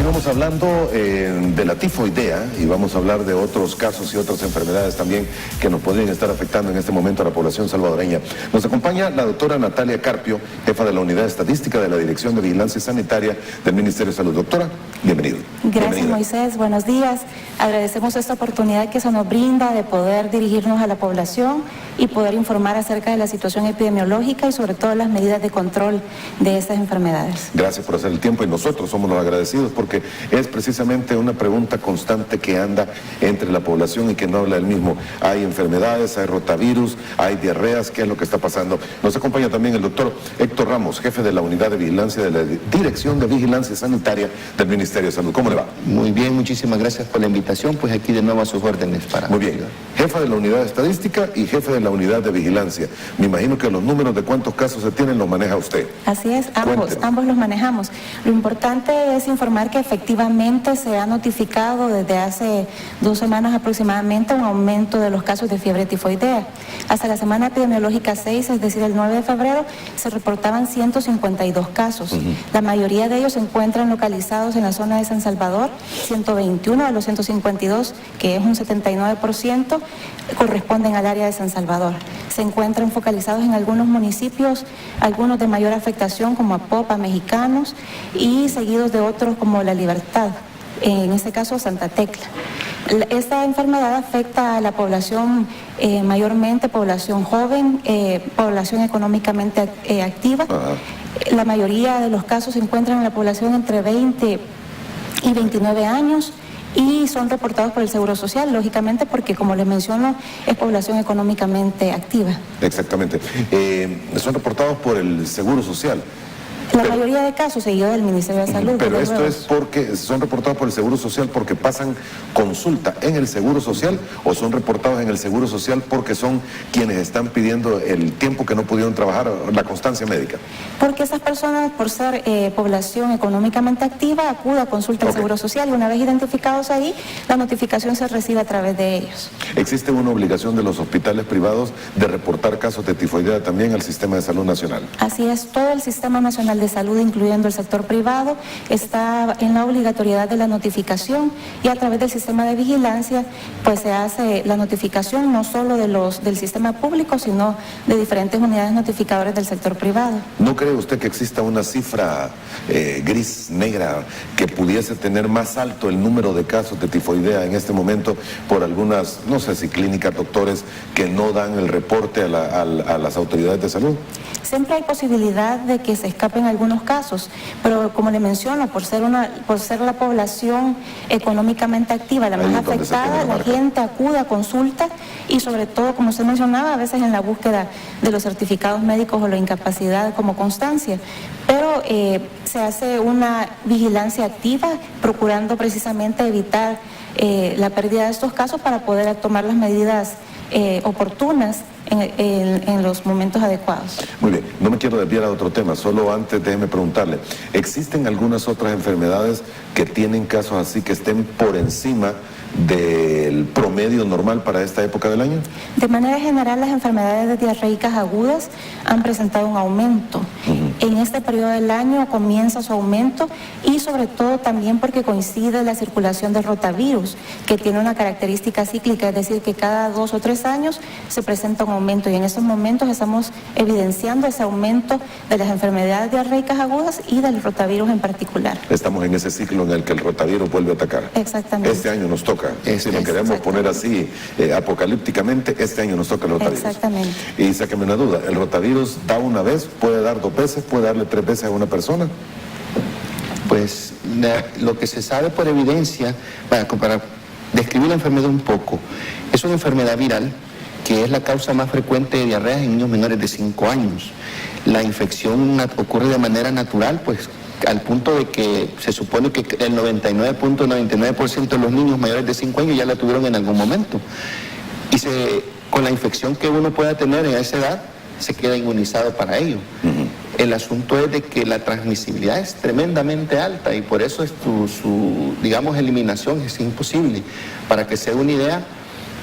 continuamos hablando de la tifoidea y vamos a hablar de otros casos y otras enfermedades también que nos podrían estar afectando en este momento a la población salvadoreña. Nos acompaña la doctora Natalia Carpio, jefa de la Unidad Estadística de la Dirección de Vigilancia Sanitaria del Ministerio de Salud. Doctora, bienvenido. Gracias, Bienvenida. Moisés. Buenos días. Agradecemos esta oportunidad que se nos brinda de poder dirigirnos a la población y poder informar acerca de la situación epidemiológica y sobre todo las medidas de control de estas enfermedades. Gracias por hacer el tiempo y nosotros somos los agradecidos porque es precisamente una pregunta constante que anda entre la población y que no habla del mismo. Hay enfermedades, hay rotavirus, hay diarreas, ¿qué es lo que está pasando? Nos acompaña también el doctor Héctor Ramos, jefe de la Unidad de Vigilancia de la Dirección de Vigilancia Sanitaria del Ministerio de Salud. ¿Cómo le va? Muy bien, muchísimas gracias por la invitación, pues aquí de nuevo a sus órdenes para... Muy bien, jefa de la Unidad Estadística y jefe de la Unidad de Vigilancia. Me imagino que los números de cuántos casos se tienen los maneja usted. Así es, Cuéntenos. ambos los manejamos. Lo importante es informar que efectivamente se ha notificado desde hace 2 semanas aproximadamente un aumento de los casos de fiebre tifoidea. Hasta la semana epidemiológica 6, es decir, el 9 de febrero, se reportaban 152 casos. La mayoría de ellos se encuentran localizados en la zona de San Salvador. 121 de los 152, que es un 79%, corresponden al área de San Salvador. Se encuentran focalizados en algunos municipios, algunos de mayor afectación como Apopa, Mexicanos, y seguidos de otros como La Libertad, en este caso Santa Tecla. Esta enfermedad afecta a la población, mayormente población joven, población económicamente activa. La mayoría de los casos se encuentran en la población entre 20 y 29 años y son reportados por el Seguro Social, lógicamente porque, como les menciono, es población económicamente activa. Exactamente. Son reportados por el Seguro Social. La mayoría de casos seguidos del Ministerio de Salud. Pero esto es porque son reportados por el Seguro Social porque pasan consulta en el Seguro Social, o son reportados en el Seguro Social porque son quienes están pidiendo el tiempo que no pudieron trabajar, la constancia médica. Porque esas personas, por ser población económicamente activa, acude a consulta al Seguro Social y una vez identificados ahí, la notificación se recibe a través de ellos. ¿Existe una obligación de los hospitales privados de reportar casos de tifoidea también al Sistema de Salud Nacional? Así es, todo el Sistema Nacional de Salud, incluyendo el sector privado, está en la obligatoriedad de la notificación y a través del sistema de vigilancia pues se hace la notificación no solo del sistema público, sino de diferentes unidades notificadoras del sector privado. ¿No cree usted que exista una cifra gris, negra, que pudiese tener más alto el número de casos de tifoidea en este momento por algunas, no sé si clínicas, doctores, que no dan el reporte a las autoridades de salud? Siempre hay posibilidad de que se escapen algunos casos, pero como le menciono, por ser la población económicamente activa, la más afectada, la gente acude a consulta y sobre todo, como usted mencionaba, a veces en la búsqueda de los certificados médicos o la incapacidad como constancia, pero se hace una vigilancia activa procurando precisamente evitar la pérdida de estos casos para poder tomar las medidas oportunas en los momentos adecuados. Muy bien, no me quiero desviar a otro tema, solo antes déjeme preguntarle, ¿existen algunas otras enfermedades que tienen casos así que estén por encima del promedio normal para esta época del año? De manera general, las enfermedades diarreicas agudas han presentado un aumento. En este periodo del año comienza su aumento y sobre todo también porque coincide la circulación del rotavirus, que tiene una característica cíclica, es decir, que cada 2 o 3 años se presenta un aumento y en estos momentos estamos evidenciando ese aumento de las enfermedades diarreicas agudas y del rotavirus en particular. Estamos en ese ciclo en el que el rotavirus vuelve a atacar. Exactamente. Este año nos toca, si lo queremos poner así apocalípticamente, este año nos toca el rotavirus. Exactamente. Y sáqueme una duda, ¿el rotavirus da una vez, puede dar 2 veces, puede darle 3 veces a una persona? Pues lo que se sabe por evidencia, para describir la enfermedad un poco, es una enfermedad viral que es la causa más frecuente de diarreas en niños menores de 5 años. La infección ocurre de manera natural, pues al punto de que se supone que el 99.99% de los niños mayores de 5 años ya la tuvieron en algún momento. Y con la infección que uno pueda tener en esa edad, se queda inmunizado para ello. El asunto es de que la transmisibilidad es tremendamente alta y por eso es su digamos, eliminación es imposible. Para que se dé una idea,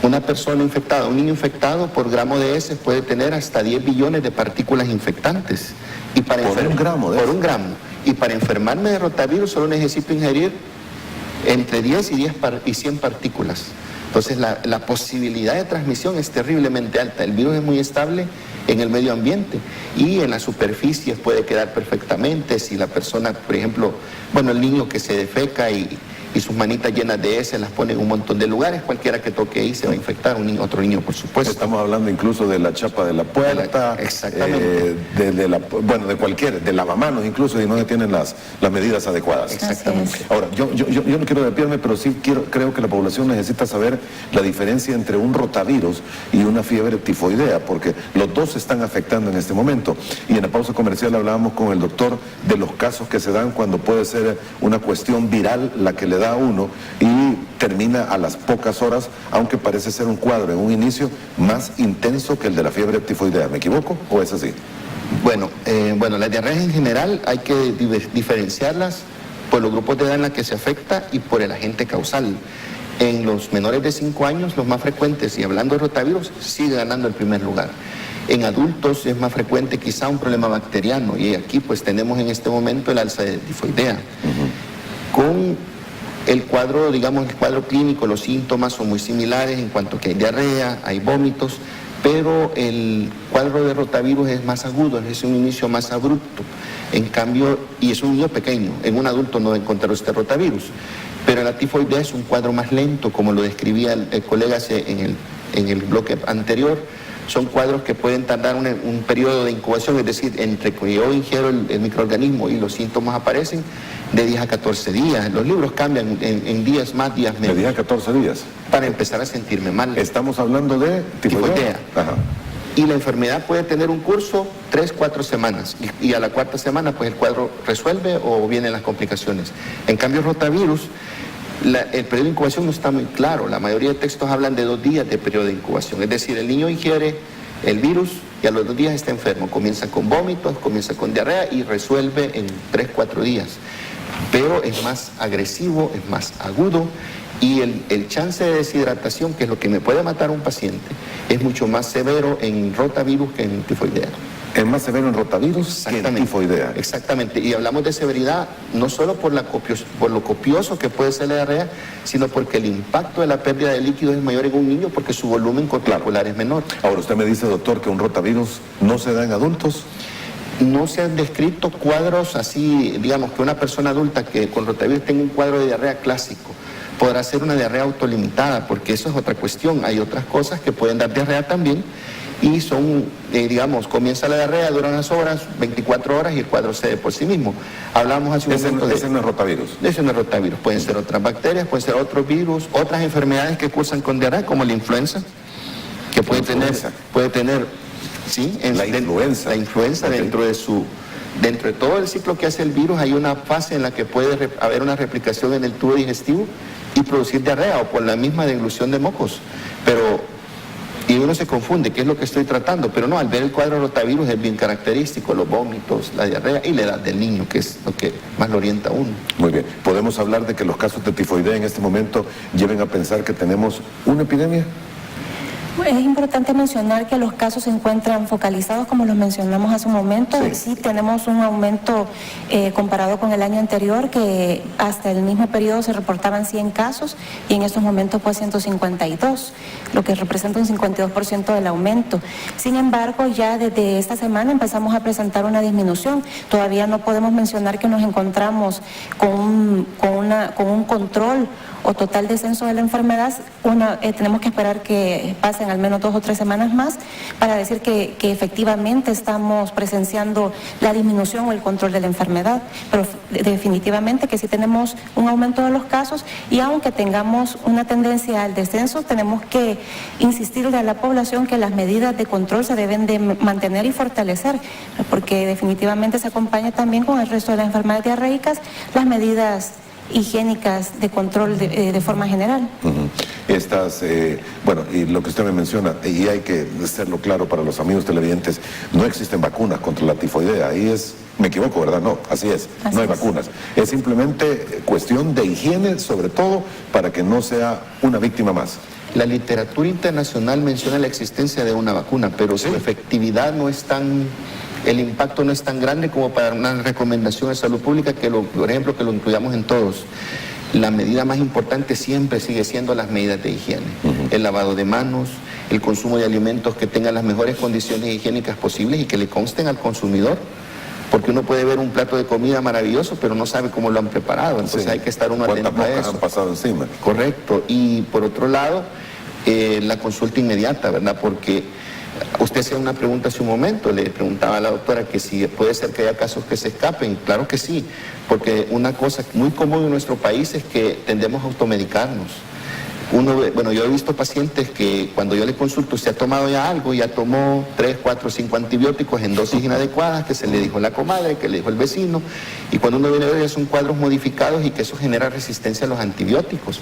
una persona infectada, un niño infectado por gramo de heces puede tener hasta 10 billones de partículas infectantes. Y para ¿Por un gramo de Por un gramo. Y para enfermarme de rotavirus solo necesito ingerir entre 10 y 100 partículas. Entonces la posibilidad de transmisión es terriblemente alta. El virus es muy estable en el medio ambiente y en las superficies puede quedar perfectamente. Si la persona, por ejemplo, bueno, el niño que se defeca y sus manitas llenas de heces las pone en un montón de lugares, cualquiera que toque ahí se va a infectar, otro niño por supuesto. Estamos hablando incluso de la chapa de la puerta, exactamente. De cualquier, de lavamanos incluso, y no se tienen las medidas adecuadas. Exactamente. Ahora, yo no quiero desviarme, pero sí creo que la población necesita saber la diferencia entre un rotavirus y una fiebre tifoidea, porque los dos se están afectando en este momento. Y en la pausa comercial hablábamos con el doctor de los casos que se dan cuando puede ser una cuestión viral la que le da a uno y termina a las pocas horas, aunque parece ser un cuadro en un inicio más intenso que el de la fiebre tifoidea. ¿Me equivoco o es así? Bueno, las diarreas en general hay que diferenciarlas por los grupos de edad en la que se afecta y por el agente causal. En los menores de 5 años, los más frecuentes, y hablando de rotavirus, sigue ganando el primer lugar. En adultos es más frecuente quizá un problema bacteriano, y aquí pues tenemos en este momento el alza de tifoidea. Con el cuadro, digamos, el cuadro clínico, los síntomas son muy similares en cuanto que hay diarrea, hay vómitos, pero el cuadro de rotavirus es más agudo, es un inicio más abrupto. En cambio, y es un niño pequeño, en un adulto no va a encontrar usted rotavirus, pero la tifoidea es un cuadro más lento, como lo describía el colega en el bloque anterior. Son cuadros que pueden tardar un periodo de incubación, es decir, entre que yo ingiero el microorganismo y los síntomas aparecen, de 10 a 14 días. Los libros cambian en días más, días menos. ¿De 10 a 14 días? Para empezar a sentirme mal. Estamos hablando de tifoidea. Ajá. Y la enfermedad puede tener un curso 3-4 semanas. Y a la cuarta semana, pues el cuadro resuelve o vienen las complicaciones. En cambio, el rotavirus, el periodo de incubación no está muy claro. La mayoría de textos hablan de 2 días de periodo de incubación. Es decir, el niño ingiere el virus y a los 2 días está enfermo. Comienza con vómitos, comienza con diarrea y resuelve en 3-4 días. Pero es más agresivo, es más agudo y el chance de deshidratación, que es lo que me puede matar a un paciente, es mucho más severo en rotavirus que en tifoidea. Es más severo en rotavirus que en tifoidea. Exactamente, y hablamos de severidad no solo por lo copioso que puede ser la diarrea, sino porque el impacto de la pérdida de líquido es mayor en un niño porque su volumen corporal es menor. Ahora, usted me dice, doctor, que un rotavirus no se da en adultos. No se han descrito cuadros así, digamos, que una persona adulta que con rotavirus tenga un cuadro de diarrea clásico. Podrá ser una diarrea autolimitada, porque eso es otra cuestión. Hay otras cosas que pueden dar diarrea también y son, digamos, comienza la diarrea, dura unas horas, 24 horas y el cuadro cede por sí mismo. Hablamos hace un momento de... Ese no es rotavirus. Ese no es rotavirus. Pueden ser otras bacterias, pueden ser otros virus, otras enfermedades que cursan con diarrea, como la influenza, que puede tener ¿sí? La influenza. La influenza, okay. Dentro de todo el ciclo que hace el virus hay una fase en la que puede haber una replicación en el tubo digestivo y producir diarrea o por la misma deglución de mocos. Y uno se confunde, ¿qué es lo que estoy tratando? Pero no, al ver el cuadro rotavirus es bien característico, los vómitos, la diarrea y la edad del niño, que es lo que más lo orienta a uno. Muy bien. ¿Podemos hablar de que los casos de tifoidea en este momento lleven a pensar que tenemos una epidemia? Es importante mencionar que los casos se encuentran focalizados, como los mencionamos hace un momento. Sí tenemos un aumento comparado con el año anterior, que hasta el mismo periodo se reportaban 100 casos y en estos momentos pues 152, lo que representa un 52% del aumento. Sin embargo, ya desde esta semana empezamos a presentar una disminución. Todavía no podemos mencionar que nos encontramos con un control o total descenso de la enfermedad. Tenemos que esperar que pasen al menos 2 o 3 semanas más para decir que efectivamente estamos presenciando la disminución o el control de la enfermedad, pero definitivamente que sí tenemos un aumento de los casos y aunque tengamos una tendencia al descenso, tenemos que insistirle a la población que las medidas de control se deben de mantener y fortalecer, porque definitivamente se acompaña también con el resto de las enfermedades diarreicas las medidas higiénicas de control de forma general. Bueno, y lo que usted me menciona, y hay que hacerlo claro para los amigos televidentes, no existen vacunas contra la tifoidea, ahí me equivoco, ¿verdad? No, así es, no hay vacunas. Es simplemente cuestión de higiene, sobre todo, para que no sea una víctima más. La literatura internacional menciona la existencia de una vacuna, pero su efectividad no es el impacto no es tan grande como para una recomendación de salud pública por ejemplo, que lo incluyamos en todos. la medida más importante siempre sigue siendo las medidas de higiene. El lavado de manos, el consumo de alimentos que tengan las mejores condiciones higiénicas posibles y que le consten al consumidor. Porque uno puede ver un plato de comida maravilloso, pero no sabe cómo lo han preparado. Entonces sí, hay que estar uno atento a eso. Han pasado encima. Correcto. Y por otro lado, la consulta inmediata, ¿verdad? Porque usted hacía una pregunta hace un momento, le preguntaba a la doctora que si puede ser que haya casos que se escapen. Claro que sí, porque una cosa muy común en nuestro país es que tendemos a automedicarnos. Bueno, yo he visto pacientes que cuando yo le consulto, usted ha tomado ya algo, ya tomó 3, 4, 5 antibióticos en dosis inadecuadas, que se le dijo la comadre, que le dijo el vecino, y cuando uno viene a ver ya son cuadros modificados y que eso genera resistencia a los antibióticos.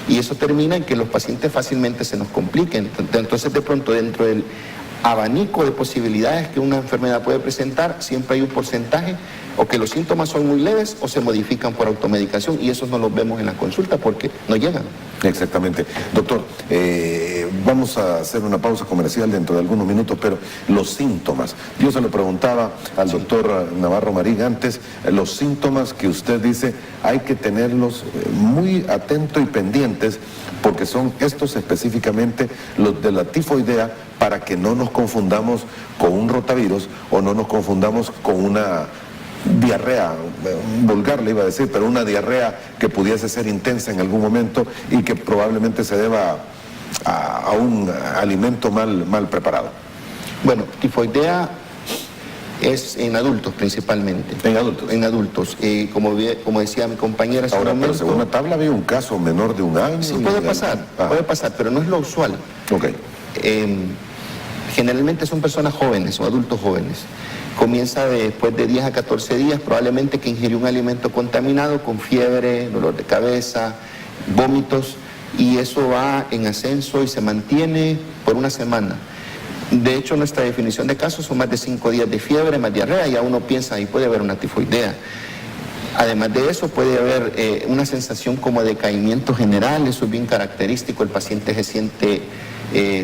Y eso termina en que los pacientes fácilmente se nos compliquen. Entonces, de pronto, dentro del abanico de posibilidades que una enfermedad puede presentar, siempre hay un porcentaje o que los síntomas son muy leves o se modifican por automedicación, y esos no los vemos en la consulta porque no llegan. Exactamente. Doctor, vamos a hacer una pausa comercial dentro de algunos minutos, pero los síntomas, yo se lo preguntaba al doctor Navarro Marín antes, los síntomas que usted dice hay que tenerlos muy atentos y pendientes, porque son estos específicamente los de la tifoidea, para que no nos confundamos con un rotavirus o no nos confundamos con una diarrea, vulgar le iba a decir, pero una diarrea que pudiese ser intensa en algún momento y que probablemente se deba a un alimento mal preparado. Bueno, tifoidea es en adultos principalmente. ¿En adultos? En adultos. Como decía mi compañera hace un momento, pero según la tabla había un caso menor de un año. Sí, puede pasar, pero no es lo usual. Ok. Generalmente son personas jóvenes o adultos jóvenes. Comienza después de 10 a 14 días, probablemente que ingirió un alimento contaminado con fiebre, dolor de cabeza, vómitos, y eso va en ascenso y se mantiene por una semana. De hecho, nuestra definición de casos son más de 5 días de fiebre, más diarrea, y ya uno piensa, ahí puede haber una tifoidea. Además de eso, puede haber una sensación como de decaimiento general, eso es bien característico, el paciente se siente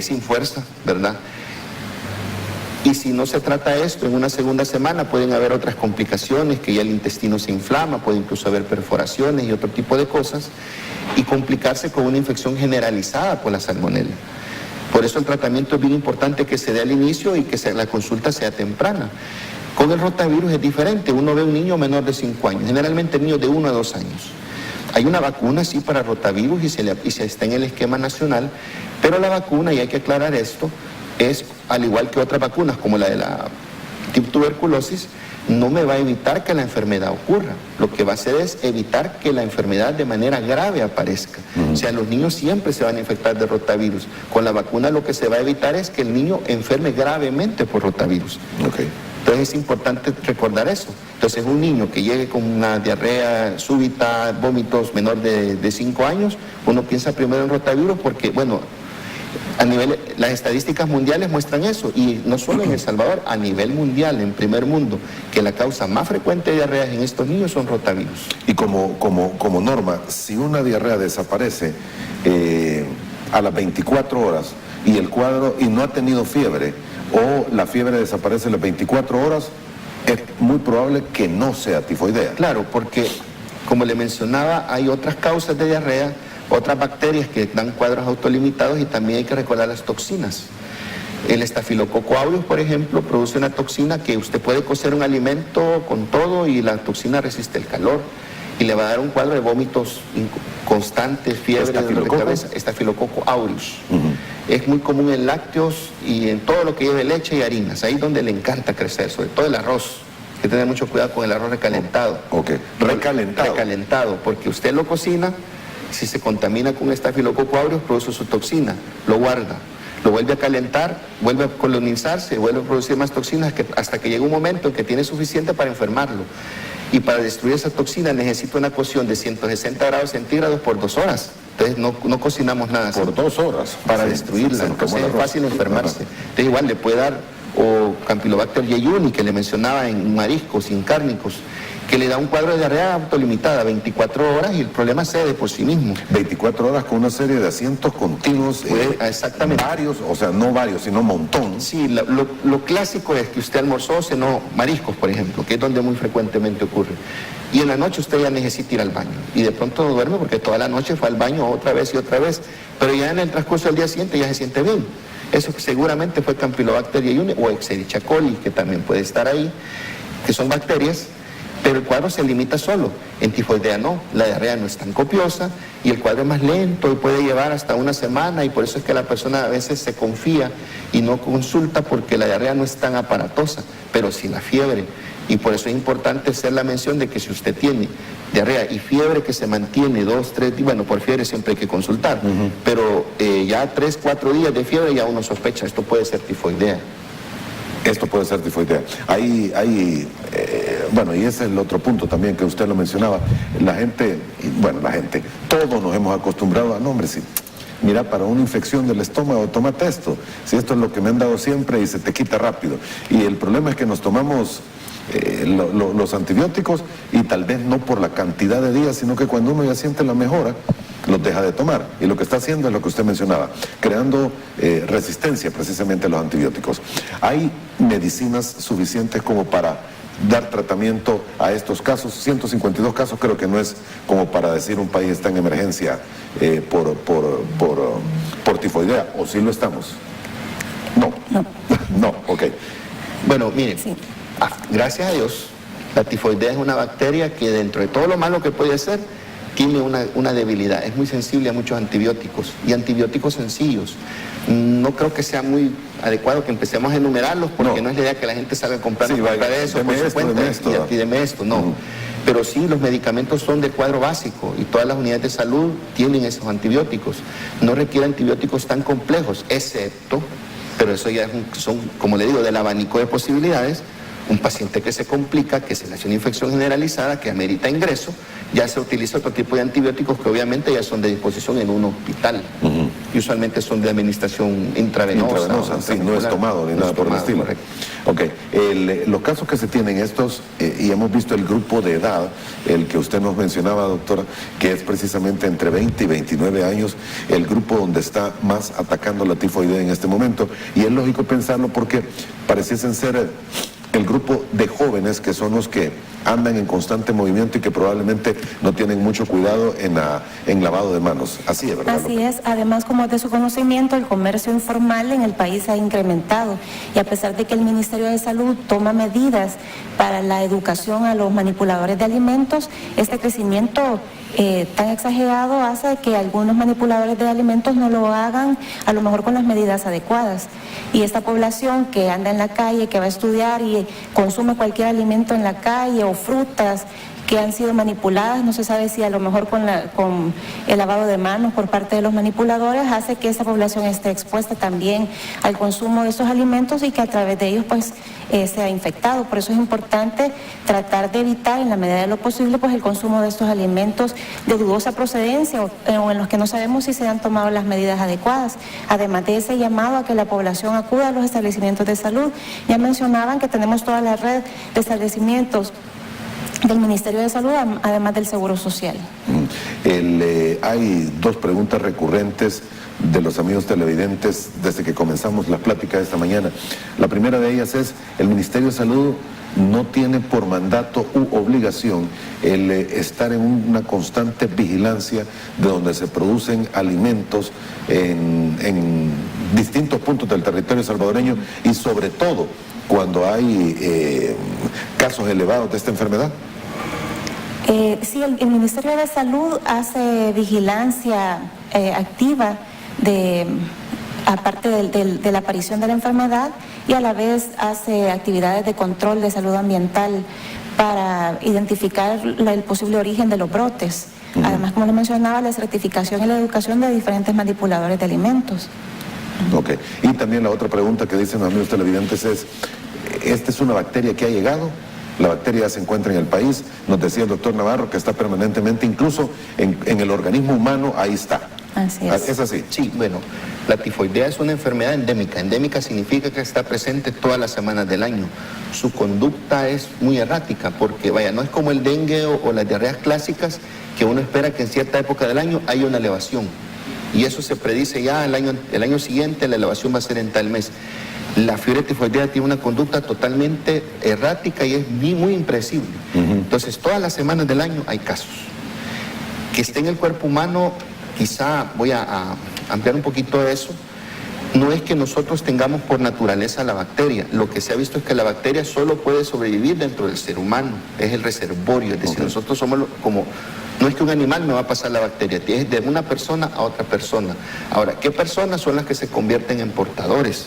sin fuerza, ¿verdad? Y si no se trata esto, en una segunda semana pueden haber otras complicaciones, que ya el intestino se inflama, puede incluso haber perforaciones y otro tipo de cosas, y complicarse con una infección generalizada por la salmonela. Por eso el tratamiento es bien importante que se dé al inicio y que la consulta sea temprana. Con el rotavirus es diferente, uno ve un niño menor de 5 años, generalmente niños de 1 a 2 años. Hay una vacuna, sí, para rotavirus y se está en el esquema nacional, pero la vacuna, y hay que aclarar esto, es, al igual que otras vacunas, como la de la tuberculosis, no me va a evitar que la enfermedad ocurra. Lo que va a hacer es evitar que la enfermedad de manera grave aparezca. O sea, los niños siempre se van a infectar de rotavirus. Con la vacuna lo que se va a evitar es que el niño enferme gravemente por rotavirus. Okay. Entonces es importante recordar eso. Entonces un niño que llegue con una diarrea súbita, vómitos menor de 5 años, uno piensa primero en rotavirus porque, bueno, las estadísticas mundiales muestran eso, y no solo en El Salvador, a nivel mundial, en primer mundo, que la causa más frecuente de diarreas en estos niños son rotavirus. Y como norma, si una diarrea desaparece a las 24 horas y el cuadro, y no ha tenido fiebre, o la fiebre desaparece a las 24 horas, es muy probable que no sea tifoidea. Claro, porque, como le mencionaba, hay otras causas de diarrea, otras bacterias que dan cuadros autolimitados, y también hay que recordar las toxinas. El estafilococo aureus, por ejemplo, produce una toxina que usted puede cocer un alimento con todo y la toxina resiste el calor y le va a dar un cuadro de vómitos constantes, fiebre, dolor de cabeza. Estafilococo aureus. Es muy común en lácteos y en todo lo que lleve leche y harinas, ahí es donde le encanta crecer, sobre todo el arroz. Hay que tener mucho cuidado con el arroz recalentado. Recalentado. Recalentado, porque usted lo cocina. Si se contamina con estafilococo aureus, produce su toxina, lo guarda, lo vuelve a calentar, vuelve a colonizarse, vuelve a producir más toxinas hasta que llega un momento en que tiene suficiente para enfermarlo. Y para destruir esa toxina necesita una cocción de 160 grados centígrados por 2 horas. Entonces no cocinamos nada. Por 2 horas. Para destruirla, entonces es fácil enfermarse. Entonces igual le puede dar o Campylobacter jejuni, que le mencionaba, en mariscos, en cárnicos, que le da un cuadro de diarrea autolimitada, 24 horas, y el problema cede por sí mismo. 24 horas con una serie de asientos continuos. Exactamente. Varios, o sea, no varios, sino un montón. Sí, lo clásico es que usted almorzó, cenó mariscos, por ejemplo, que es donde muy frecuentemente ocurre. y en la noche usted ya necesita ir al baño y de pronto no duerme porque toda la noche fue al baño otra vez y otra vez, pero ya en el transcurso del día siguiente ya se siente bien. Eso seguramente fue Campylobacter jejuni o Escherichia coli, que también puede estar ahí, que son bacterias, pero el cuadro se limita solo. En tifoidea no, la diarrea no es tan copiosa y el cuadro es más lento y puede llevar hasta una semana, y por eso es que la persona a veces se confía y no consulta, porque la diarrea no es tan aparatosa, pero sí la fiebre. Y por eso es importante hacer la mención de que si usted tiene diarrea y fiebre que se mantiene 2, 3 días, bueno, por fiebre siempre hay que consultar, pero ya 3, 4 días de fiebre ya uno sospecha, esto puede ser tifoidea. Esto puede ser tifoidea. Bueno, y ese es el otro punto también que usted lo mencionaba. La gente, todos nos hemos acostumbrado a, no, hombre, sí, mira, para una infección del estómago, tómate esto. Si esto es lo que me han dado siempre y se te quita rápido. Y el problema es que nos tomamos los antibióticos y tal vez no por la cantidad de días, sino que cuando uno ya siente la mejora, los deja de tomar. Y lo que está haciendo es lo que usted mencionaba, creando resistencia precisamente a los antibióticos. ¿Hay medicinas suficientes como para dar tratamiento a estos casos? 152 casos creo que no es como para decir un país está en emergencia por tifoidea, ¿o sí lo estamos? No. No, ok. Bueno, miren, sí. Gracias a Dios, la tifoidea es una bacteria que dentro de todo lo malo que puede hacer, tiene una debilidad, es muy sensible a muchos antibióticos y antibióticos sencillos. No creo que sea muy adecuado que empecemos a enumerarlos, porque no es la idea que la gente salga comprando de eso por su cuenta y deme esto, no. Pero sí, los medicamentos son de cuadro básico y todas las unidades de salud tienen esos antibióticos. No requiere antibióticos tan complejos, excepto, pero eso ya son, como le digo, del abanico de posibilidades. Un paciente que se complica, que se le hace una infección generalizada, que amerita ingreso, ya se utiliza otro tipo de antibióticos que obviamente ya son de disposición en un hospital. Y usualmente son de administración intravenosa, sí, no es tomado ni nada por el estilo. Correcto. Ok, los casos que se tienen estos, y hemos visto el grupo de edad, el que usted nos mencionaba, doctora, que es precisamente entre 20 y 29 años, el grupo donde está más atacando la tifoidea en este momento, y es lógico pensarlo porque pareciesen ser el grupo de jóvenes que son los que andan en constante movimiento y que probablemente no tienen mucho cuidado en lavado de manos. Así es, ¿verdad? Así es. Además, como es de su conocimiento, el comercio informal en el país ha incrementado, y a pesar de que el Ministerio de Salud toma medidas para la educación a los manipuladores de alimentos, este crecimiento tan exagerado hace que algunos manipuladores de alimentos no lo hagan a lo mejor con las medidas adecuadas, y esta población que anda en la calle, que va a estudiar y consume cualquier alimento en la calle o frutas que han sido manipuladas, no se sabe si a lo mejor con el lavado de manos por parte de los manipuladores, hace que esta población esté expuesta también al consumo de estos alimentos y que a través de ellos pues sea infectado. Por eso es importante tratar de evitar en la medida de lo posible pues el consumo de estos alimentos de dudosa procedencia o en los que no sabemos si se han tomado las medidas adecuadas. Además de ese llamado a que la población acuda a los establecimientos de salud, ya mencionaban que tenemos toda la red de establecimientos del Ministerio de Salud, además del Seguro Social. Hay dos preguntas recurrentes de los amigos televidentes desde que comenzamos la plática de esta mañana. La primera de ellas es, el Ministerio de Salud no tiene por mandato u obligación el estar en una constante vigilancia de donde se producen alimentos en distintos puntos del territorio salvadoreño, y sobre todo cuando hay casos elevados de esta enfermedad. Sí, el Ministerio de Salud hace vigilancia activa aparte de la aparición de la enfermedad, y a la vez hace actividades de control de salud ambiental para identificar el posible origen de los brotes. Además, como le mencionaba, la certificación y la educación de diferentes manipuladores de alimentos. Ok, y también la otra pregunta que dicen los amigos televidentes es, ¿esta es una bacteria que ha llegado? La bacteria ya se encuentra en el país, nos decía el doctor Navarro que está permanentemente, incluso en el organismo humano, ahí está. Así es. ¿Es así? Sí, bueno, la tifoidea es una enfermedad endémica. Endémica significa que está presente todas las semanas del año. Su conducta es muy errática porque, vaya, no es como el dengue o las diarreas clásicas, que uno espera que en cierta época del año haya una elevación. Y eso se predice ya el año siguiente, la elevación va a ser en tal mes. La fiebre tifoidea tiene una conducta totalmente errática y es muy impredecible. Entonces, todas las semanas del año hay casos. Que esté en el cuerpo humano, quizá voy a ampliar un poquito eso. No es que nosotros tengamos por naturaleza la bacteria. Lo que se ha visto es que la bacteria solo puede sobrevivir dentro del ser humano. Es el reservorio. Es decir, nosotros somos como... No es que un animal me va a pasar la bacteria, es de una persona a otra persona. Ahora, ¿qué personas son las que se convierten en portadores?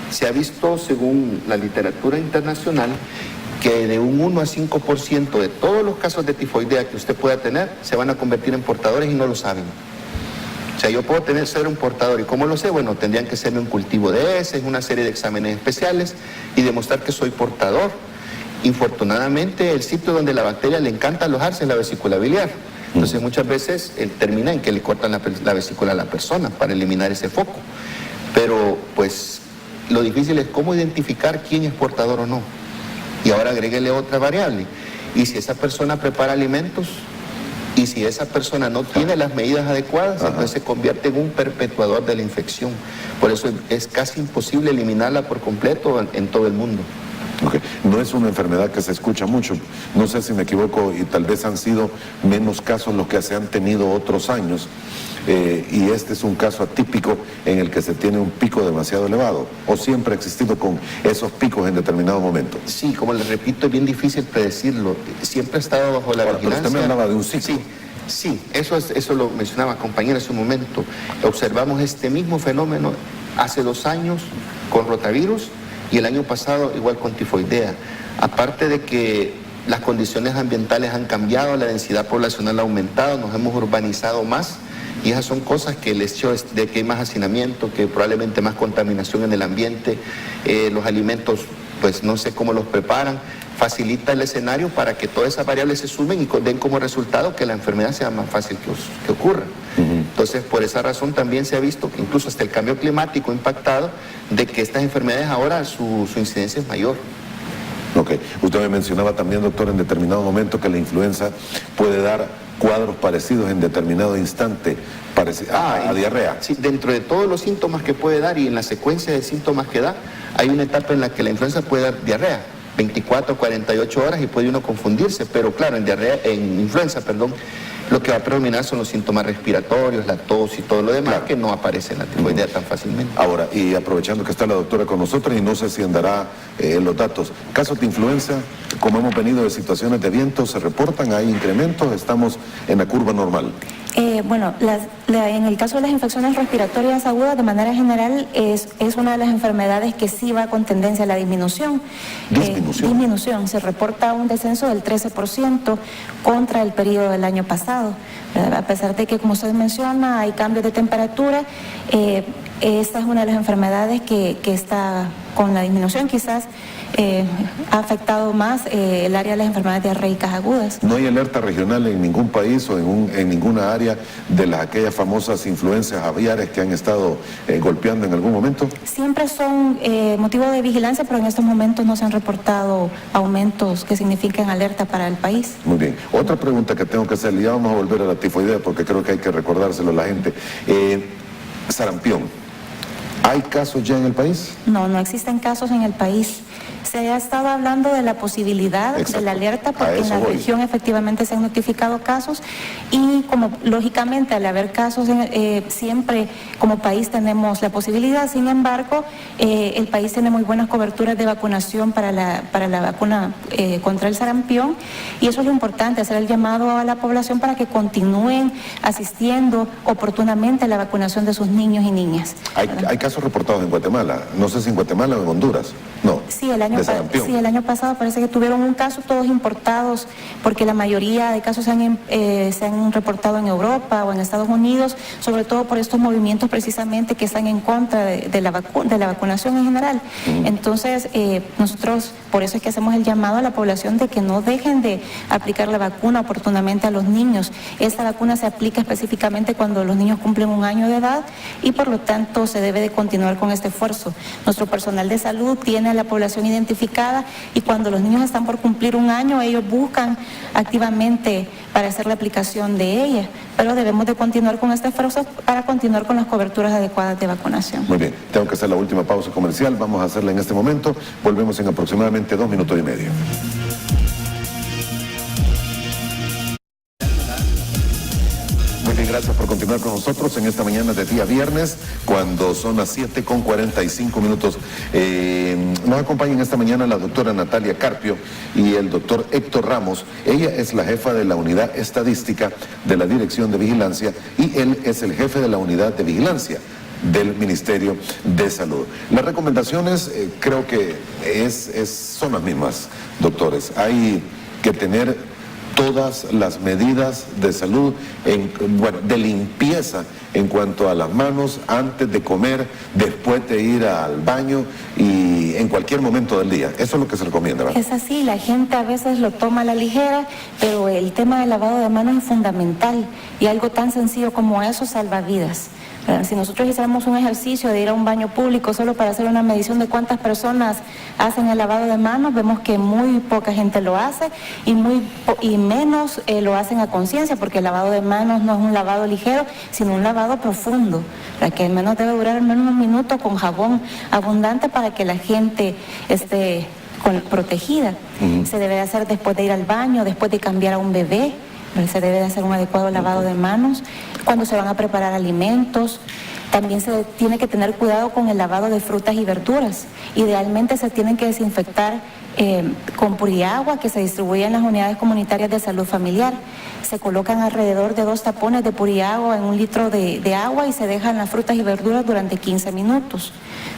Se ha visto, según la literatura internacional, que de un 1 a 5% de todos los casos de tifoidea que usted pueda tener, se van a convertir en portadores y no lo saben. O sea, yo puedo ser un portador, ¿y cómo lo sé? Bueno, tendrían que hacerme un cultivo de heces, una serie de exámenes especiales y demostrar que soy portador. Infortunadamente, el sitio donde la bacteria le encanta alojarse es la vesícula biliar. Entonces, muchas veces termina en que le cortan la vesícula a la persona para eliminar ese foco. Pero, pues, lo difícil es cómo identificar quién es portador o no. Y ahora agréguele otra variable. Y si esa persona prepara alimentos, y si esa persona no tiene las medidas adecuadas, entonces se convierte en un perpetuador de la infección. Por eso es casi imposible eliminarla por completo en todo el mundo. Okay. No es una enfermedad que se escucha mucho, no sé si me equivoco, y tal vez han sido menos casos los que se han tenido otros años, y este es un caso atípico en el que se tiene un pico demasiado elevado, o siempre ha existido con esos picos en determinados momentos. Sí, como les repito, es bien difícil predecirlo, siempre ha estado bajo la vigilancia. Pero usted me hablaba de un ciclo. Sí, eso lo mencionaba compañera hace un momento. Observamos este mismo fenómeno hace 2 años con rotavirus, y el año pasado igual con tifoidea. Aparte de que las condiciones ambientales han cambiado, la densidad poblacional ha aumentado, nos hemos urbanizado más, y esas son cosas que el hecho de que hay más hacinamiento, que probablemente más contaminación en el ambiente, los alimentos, pues no sé cómo los preparan, facilita el escenario para que todas esas variables se sumen y den como resultado que la enfermedad sea más fácil que ocurra. Entonces, por esa razón también se ha visto que incluso hasta el cambio climático ha impactado de que estas enfermedades ahora su incidencia es mayor. Ok. Usted me mencionaba también, doctor, en determinado momento que la influenza puede dar cuadros parecidos en determinado instante a diarrea. Sí, dentro de todos los síntomas que puede dar y en la secuencia de síntomas que da, hay una etapa en la que la influenza puede dar diarrea. 24, 48 horas y puede uno confundirse, pero claro, en influenza, lo que va a predominar son los síntomas respiratorios, la tos y todo lo demás, que no aparece en la tifoidea tan fácilmente. Ahora, y aprovechando que está la doctora con nosotros, y no sé si andará los datos, casos de influenza, como hemos venido de situaciones de viento, ¿se reportan? ¿Hay incrementos? ¿Estamos en la curva normal? Bueno, en el caso de las infecciones respiratorias agudas, de manera general, es una de las enfermedades que sí va con tendencia a la disminución. Disminución. Se reporta un descenso del 13% contra el periodo del año pasado, ¿verdad? A pesar de que, como usted menciona, hay cambios de temperatura, esta es una de las enfermedades que está con la disminución. Quizás ha afectado más el área de las enfermedades diarreicas agudas. ¿No hay alerta regional en ningún país o en ninguna área de aquellas famosas influencias aviares que han estado golpeando en algún momento? Siempre son motivo de vigilancia, pero en estos momentos no se han reportado aumentos que signifiquen alerta para el país. Muy bien. Otra pregunta que tengo que hacerle, ya vamos a volver a la tifoidea porque creo que hay que recordárselo a la gente. Sarampión. ¿Hay casos ya en el país? No existen casos en el país. Se ha estado hablando de la posibilidad de la alerta porque en la región efectivamente se han notificado casos y como lógicamente al haber casos siempre como país tenemos la posibilidad. Sin embargo, el país tiene muy buenas coberturas de vacunación para la vacuna contra el sarampión, y eso es lo importante, hacer el llamado a la población para que continúen asistiendo oportunamente a la vacunación de sus niños y niñas. ¿Hay casos reportados en Guatemala? No sé si en Guatemala o en Honduras. No. Sí, el año pasado parece que tuvieron un caso, todos importados, porque la mayoría de casos se han reportado en Europa o en Estados Unidos, sobre todo por estos movimientos precisamente que están en contra de la vacunación en general. Entonces, nosotros, por eso es que hacemos el llamado a la población de que no dejen de aplicar la vacuna oportunamente a los niños. Esta vacuna se aplica específicamente cuando los niños cumplen 1 año de edad y por lo tanto se debe de continuar con este esfuerzo. Nuestro personal de salud tiene a la población identificada identificada, y cuando los niños están por cumplir 1 año, ellos buscan activamente para hacer la aplicación de ella, pero debemos de continuar con este esfuerzo para continuar con las coberturas adecuadas de vacunación. Muy bien, tengo que hacer la última pausa comercial, vamos a hacerla en este momento, volvemos en aproximadamente 2 minutos y medio. Muy bien, gracias por continuar con nosotros en esta mañana de día viernes, cuando son las 7:45. Nos acompañan esta mañana la doctora Natalia Carpio y el doctor Héctor Ramos. Ella es la jefa de la unidad estadística de la Dirección de Vigilancia y él es el jefe de la unidad de vigilancia del Ministerio de Salud. Las recomendaciones creo que son las mismas, doctores. Hay que tener todas las medidas de salud, de limpieza en cuanto a las manos, antes de comer, después de ir al baño y en cualquier momento del día. Eso es lo que se recomienda, ¿verdad? Es así, la gente a veces lo toma a la ligera, pero el tema del lavado de manos es fundamental, y algo tan sencillo como eso salva vidas. Si nosotros hiciéramos un ejercicio de ir a un baño público solo para hacer una medición de cuántas personas hacen el lavado de manos, vemos que muy poca gente lo hace y menos lo hacen a conciencia, porque el lavado de manos no es un lavado ligero, sino un lavado profundo, que al menos debe durar al menos 1 minuto con jabón abundante para que la gente esté protegida. Se debe hacer después de ir al baño, después de cambiar a un bebé. Se debe de hacer un adecuado lavado de manos cuando se van a preparar alimentos. También se tiene que tener cuidado con el lavado de frutas y verduras. Idealmente se tienen que desinfectar con puriagua, que se distribuye en las unidades comunitarias de salud familiar. Se colocan alrededor de 2 tapones de puriagua en 1 litro de agua y se dejan las frutas y verduras durante 15 minutos.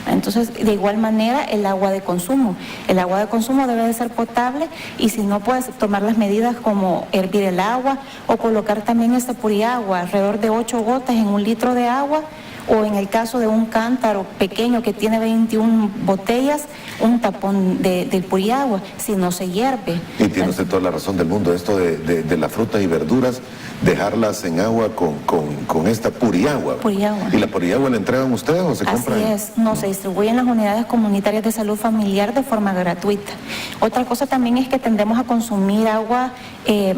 Entonces, de igual manera, el agua de consumo. El agua de consumo debe de ser potable, y si no, puedes tomar las medidas como hervir el agua o colocar también puriagua, alrededor de 8 gotas en 1 litro de agua, o en el caso de un cántaro pequeño que tiene 21 botellas, un tapón del puriagua, si no se hierve. Y tiene usted toda la razón del mundo, esto de las frutas y verduras, dejarlas en agua con esta puriagua. Puriagua. ¿Y la puriagua la entregan ustedes o se compra? Así es, no, se distribuye en las unidades comunitarias de salud familiar de forma gratuita. Otra cosa también es que tendemos a consumir agua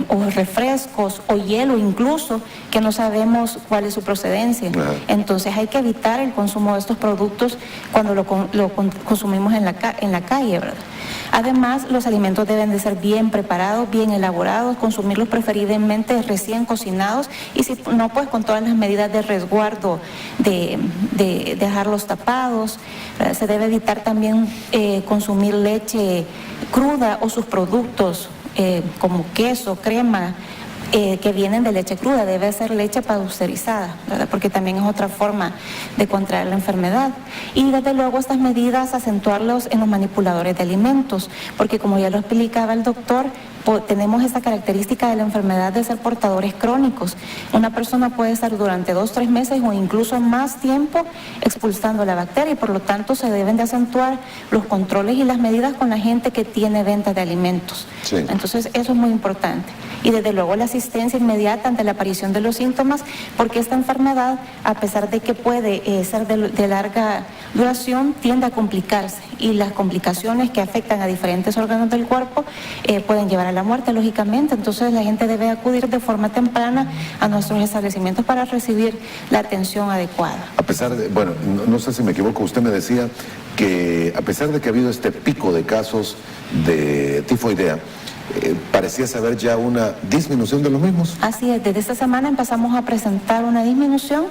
o refrescos o hielo incluso, que no sabemos cuál es su procedencia. Entonces hay que evitar el consumo de estos productos cuando lo consumimos en la calle, ¿verdad? Además, los alimentos deben de ser bien preparados, bien elaborados, consumirlos preferiblemente recién cocinados, y si no, pues con todas las medidas de resguardo de dejarlos tapados. Se debe evitar también consumir leche cruda o sus productos como queso, crema, que vienen de leche cruda. Debe ser leche pasteurizada, ¿verdad? Porque también es otra forma de contraer la enfermedad. Y desde luego estas medidas acentuarlos en los manipuladores de alimentos, porque como ya lo explicaba el doctor, tenemos esta característica de la enfermedad de ser portadores crónicos. Una persona puede estar durante 2-3 meses o incluso más tiempo expulsando la bacteria, y por lo tanto se deben de acentuar los controles y las medidas con la gente que tiene venta de alimentos. Sí. Entonces eso es muy importante. Y desde luego la asistencia inmediata ante la aparición de los síntomas, porque esta enfermedad, a pesar de que puede ser de larga duración, tiende a complicarse, y las complicaciones que afectan a diferentes órganos del cuerpo pueden llevar a la muerte, lógicamente. Entonces la gente debe acudir de forma temprana a nuestros establecimientos para recibir la atención adecuada. A pesar de, no sé si me equivoco, usted me decía que a pesar de que ha habido este pico de casos de tifoidea, pareciese haber ya una disminución de los mismos. Así es, desde esta semana empezamos a presentar una disminución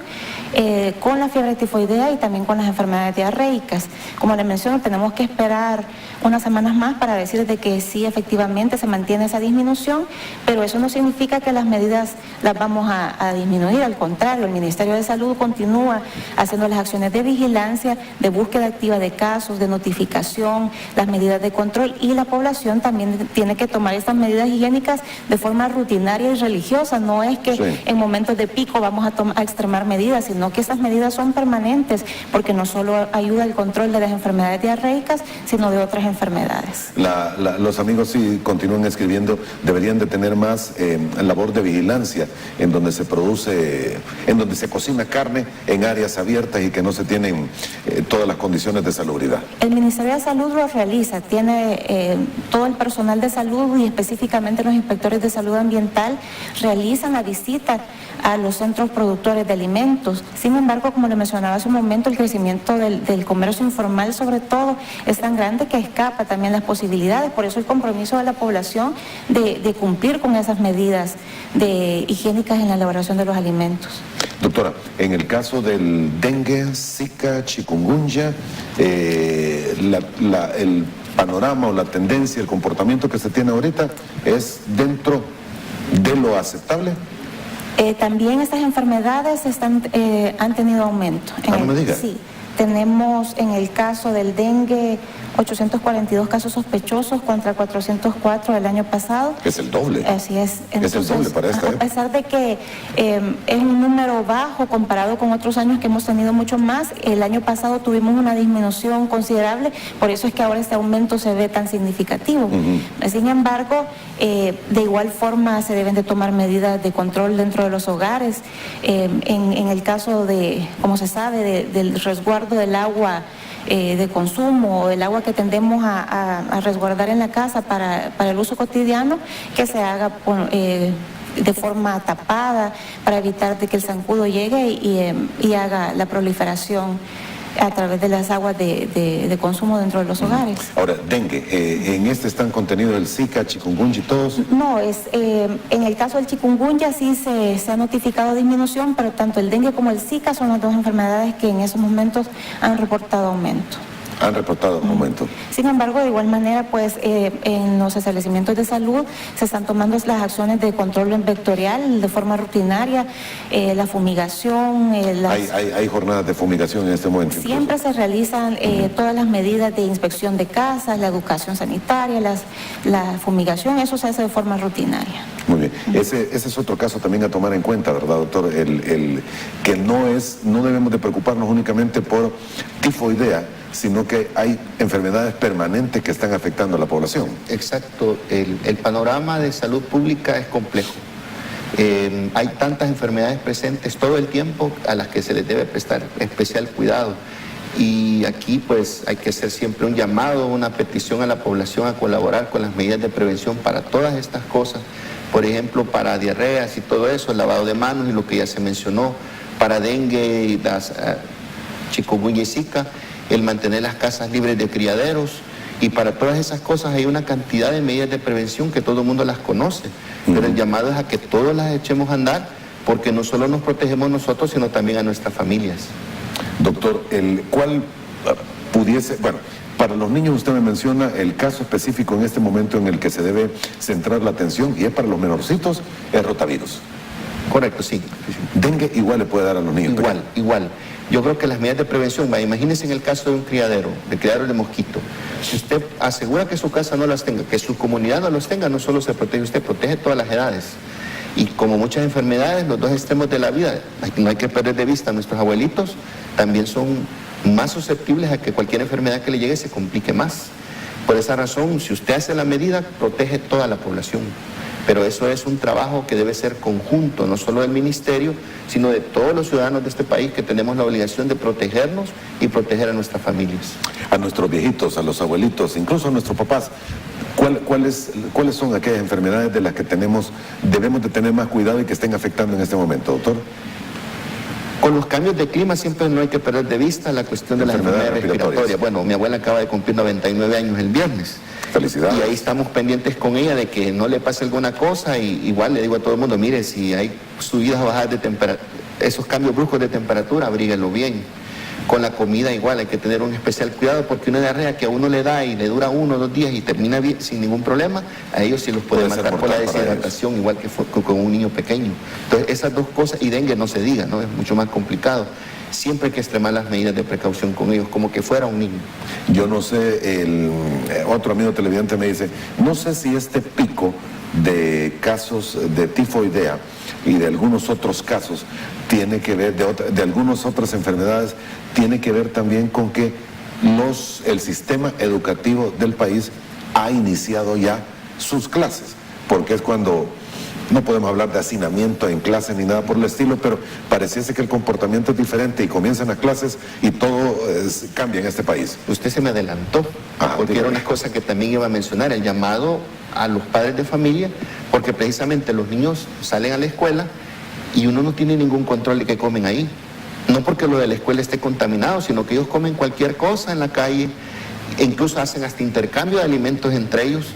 con la fiebre tifoidea y también con las enfermedades diarreicas. Como les menciono, tenemos que esperar unas semanas más para decir de que sí, efectivamente se mantiene esa disminución, pero eso no significa que las medidas las vamos a disminuir. Al contrario, el Ministerio de Salud continúa haciendo las acciones de vigilancia, de búsqueda activa de casos, de notificación, las medidas de control, y la población también tiene que tomar tomar estas medidas higiénicas de forma rutinaria y religiosa. No es que en momentos de pico vamos a extremar medidas, sino que esas medidas son permanentes, porque no solo ayuda al control de las enfermedades diarreicas, sino de otras enfermedades. Los amigos sí continúan escribiendo, deberían de tener más labor de vigilancia en donde se produce, en donde se cocina carne en áreas abiertas y que no se tienen todas las condiciones de salubridad. El Ministerio de Salud lo realiza, tiene todo el personal de salud y específicamente los inspectores de salud ambiental realizan la visita a los centros productores de alimentos. Sin embargo, como le mencionaba hace un momento, el crecimiento del comercio informal sobre todo es tan grande que escapa también las posibilidades. Por eso el compromiso de la población de cumplir con esas medidas higiénicas en la elaboración de los alimentos. Doctora, en el caso del dengue, zika, chikungunya, el panorama o la tendencia, el comportamiento que se tiene ahorita es dentro de lo aceptable. También estas enfermedades han tenido aumento. No me diga. Sí, tenemos en el caso del dengue 842 casos sospechosos contra 404 del año pasado. Es el doble. Así es. Entonces, es el doble para esta época. A pesar de que es un número bajo comparado con otros años que hemos tenido mucho más, el año pasado tuvimos una disminución considerable, por eso es que ahora este aumento se ve tan significativo. Sin embargo, de igual forma se deben de tomar medidas de control dentro de los hogares. En el caso de, como se sabe, del resguardo del agua de consumo, el agua que tendemos a resguardar en la casa para el uso cotidiano, que se haga de forma tapada para evitar de que el zancudo llegue y haga la proliferación a través de las aguas de consumo dentro de los hogares. Ahora, dengue, ¿en este están contenidos el zika, chikungunya y todos? No, en el caso del chikungunya sí se ha notificado disminución, pero tanto el dengue como el zika son las dos enfermedades que en esos momentos han reportado aumento. Han reportado aumento. Sin embargo, de igual manera, pues en los establecimientos de salud se están tomando las acciones de control vectorial de forma rutinaria, la fumigación. Hay jornadas de fumigación en este momento. Siempre se realizan todas las medidas de inspección de casas, la educación sanitaria, la fumigación, eso se hace de forma rutinaria. Muy bien. Ese es otro caso también a tomar en cuenta, ¿verdad, doctor? Que no debemos de preocuparnos únicamente por tifoidea, sino que hay enfermedades permanentes que están afectando a la población. Exacto. El panorama de salud pública es complejo. Hay tantas enfermedades presentes todo el tiempo a las que se les debe prestar especial cuidado. Y aquí pues hay que hacer siempre un llamado, una petición a la población a colaborar con las medidas de prevención para todas estas cosas. Por ejemplo, para diarreas y todo eso, el lavado de manos y lo que ya se mencionó, para dengue y las chikungunya y zika, el mantener las casas libres de criaderos, y para todas esas cosas hay una cantidad de medidas de prevención que todo el mundo las conoce, pero el llamado es a que todos las echemos a andar, porque no solo nos protegemos nosotros, sino también a nuestras familias. Doctor, ¿cuál pudiese, bueno, para los niños usted me menciona el caso específico en este momento en el que se debe centrar la atención, y es para los menorcitos, el rotavirus? Correcto, sí. Dengue igual le puede dar a los niños. Igual. Yo creo que las medidas de prevención, imagínense en el caso de un criadero de mosquito. Si usted asegura que su casa no las tenga, que su comunidad no los tenga, no solo se protege usted, protege todas las edades. Y como muchas enfermedades, los dos extremos de la vida, no hay que perder de vista, nuestros abuelitos también son más susceptibles a que cualquier enfermedad que le llegue se complique más. Por esa razón, si usted hace la medida, protege toda la población. Pero eso es un trabajo que debe ser conjunto, no solo del ministerio, sino de todos los ciudadanos de este país, que tenemos la obligación de protegernos y proteger a nuestras familias. A nuestros viejitos, a los abuelitos, incluso a nuestros papás, ¿cuáles son aquellas enfermedades de las que debemos de tener más cuidado y que estén afectando en este momento, doctor? Con los cambios de clima siempre no hay que perder de vista la cuestión de las enfermedades respiratorias. Bueno, mi abuela acaba de cumplir 99 años el viernes. Felicidades. Y ahí estamos pendientes con ella de que no le pase alguna cosa, y igual le digo a todo el mundo, mire, si hay subidas o bajadas de temperatura, esos cambios bruscos de temperatura, abríguenlo bien. Con la comida igual hay que tener un especial cuidado, porque una diarrea que a uno le da y le dura 1 o 2 días y termina bien, sin ningún problema, a ellos sí los puede matar por la deshidratación, igual que con un niño pequeño. Entonces esas dos cosas, y dengue no se diga, ¿no? Es mucho más complicado. siempre hay que extremar las medidas de precaución con ellos, como que fuera un niño. Yo no sé, otro amigo televidente me dice, no sé si este pico de casos de tifoidea y de algunos otros casos tiene que ver, de algunas otras enfermedades, tiene que ver también con que el sistema educativo del país ha iniciado ya sus clases, porque es cuando no podemos hablar de hacinamiento en clase ni nada por el estilo, pero pareciese que el comportamiento es diferente y comienzan las clases y todo cambia en este país. Usted se me adelantó, porque era una cosa que también iba a mencionar, el llamado a los padres de familia, porque precisamente los niños salen a la escuela y uno no tiene ningún control de qué comen ahí. No porque lo de la escuela esté contaminado, sino que ellos comen cualquier cosa en la calle, e incluso hacen hasta intercambio de alimentos entre ellos,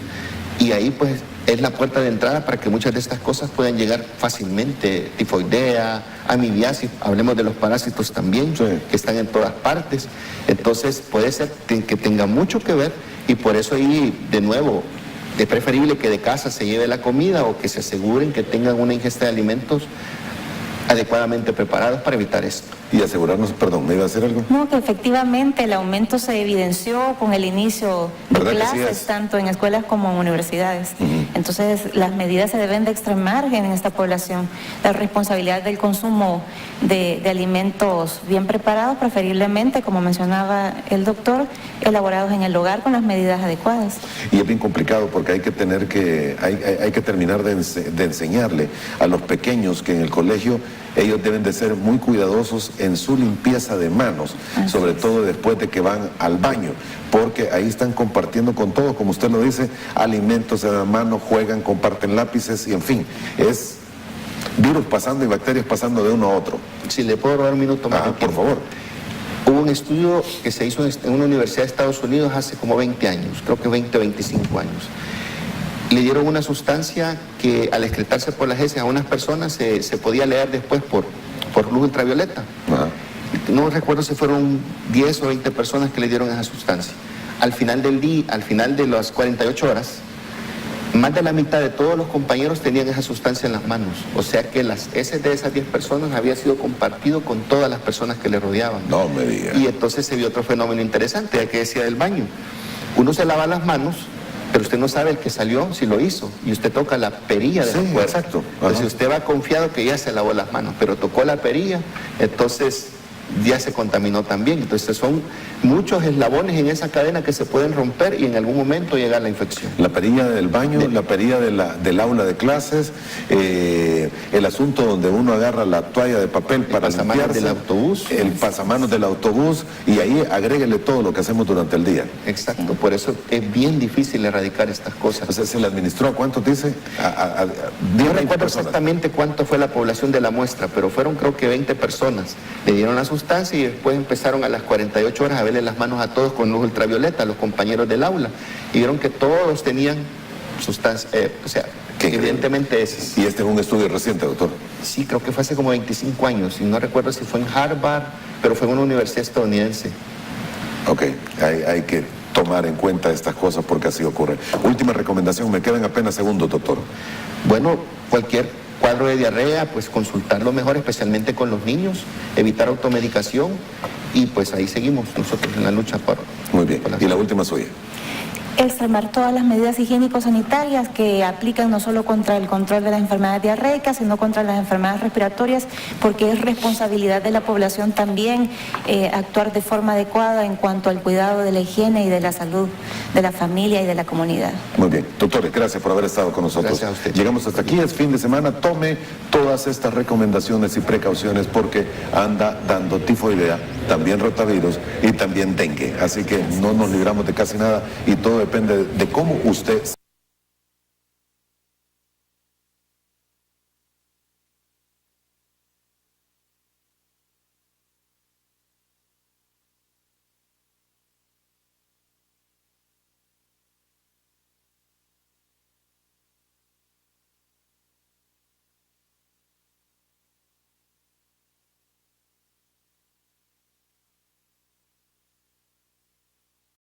y ahí pues es la puerta de entrada para que muchas de estas cosas puedan llegar fácilmente, tifoidea, amibiasis, hablemos de los parásitos también, sí, que están en todas partes. Entonces puede ser que tenga mucho que ver, y por eso ahí, de nuevo, es preferible que de casa se lleve la comida o que se aseguren que tengan una ingesta de alimentos adecuadamente preparados para evitar esto. Y asegurarnos, perdón, ¿me iba a decir algo? No, que efectivamente el aumento se evidenció con el inicio de clases, tanto en escuelas como en universidades. Entonces, las medidas se deben de extremar en esta población. La responsabilidad del consumo de alimentos bien preparados, preferiblemente, como mencionaba el doctor, elaborados en el hogar con las medidas adecuadas. Y es bien complicado porque hay que terminar de enseñarle a los pequeños que en el colegio ellos deben de ser muy cuidadosos en su limpieza de manos, sobre todo después de que van al baño, porque ahí están compartiendo con todos, como usted lo dice, alimentos en la mano, juegan, comparten lápices y en fin, es virus pasando y bacterias pasando de uno a otro. Si le puedo robar un minuto más. Por favor. Hubo un estudio que se hizo en una universidad de Estados Unidos hace como 20 años, creo que 20 o 25 años. Le dieron una sustancia que al excretarse por las heces a unas personas se podía leer después por luz ultravioleta. No recuerdo si fueron 10 o 20 personas que le dieron esa sustancia. Al final del día, al final de las 48 horas, más de la mitad de todos los compañeros tenían esa sustancia en las manos. O sea que las heces de esas 10 personas había sido compartido con todas las personas que le rodeaban. No me diga. Y entonces se vio otro fenómeno interesante, que decía del baño. Uno se lava las manos, pero usted no sabe el que salió si lo hizo, y usted toca la perilla de la puerta. Exacto. Entonces usted va confiado que ya se lavó las manos, pero tocó la perilla, entonces ya se contaminó también. Entonces son muchos eslabones en esa cadena que se pueden romper y en algún momento llega la infección. La perilla del baño, la perilla del aula de clases, el asunto donde uno agarra la toalla de papel para limpiarse, del autobús, el pasamanos del autobús, y ahí agréguele todo lo que hacemos durante el día. Exacto, por eso es bien difícil erradicar estas cosas. O sea, ¿se le administró a cuánto dice? No recuerdo exactamente cuánto fue la población de la muestra, pero fueron creo que 20 personas. Le dieron la sustancia y después empezaron a las 48 horas a verle las manos a todos con luz ultravioleta, a los compañeros del aula, y vieron que todos tenían sustancia, evidentemente esas. ¿Y este es un estudio reciente, doctor? Sí, creo que fue hace como 25 años, y no recuerdo si fue en Harvard, pero fue en una universidad estadounidense. Ok, hay que tomar en cuenta estas cosas porque así ocurre. Última recomendación, me quedan apenas segundos, doctor. Bueno, cualquier cuadro de diarrea, pues consultarlo mejor, especialmente con los niños, evitar automedicación, y pues ahí seguimos nosotros en la lucha por... Muy bien, y la última suya. Extremar todas las medidas higiénico-sanitarias que aplican no solo contra el control de las enfermedades diarreicas, sino contra las enfermedades respiratorias, porque es responsabilidad de la población también actuar de forma adecuada en cuanto al cuidado de la higiene y de la salud de la familia y de la comunidad. Muy bien, doctores, gracias por haber estado con nosotros. Gracias a usted. Llegamos hasta aquí, es fin de semana, tome todas estas recomendaciones y precauciones porque anda dando tifoidea, también rotavirus y también dengue, así que no nos libramos de casi nada y todo depende de cómo usted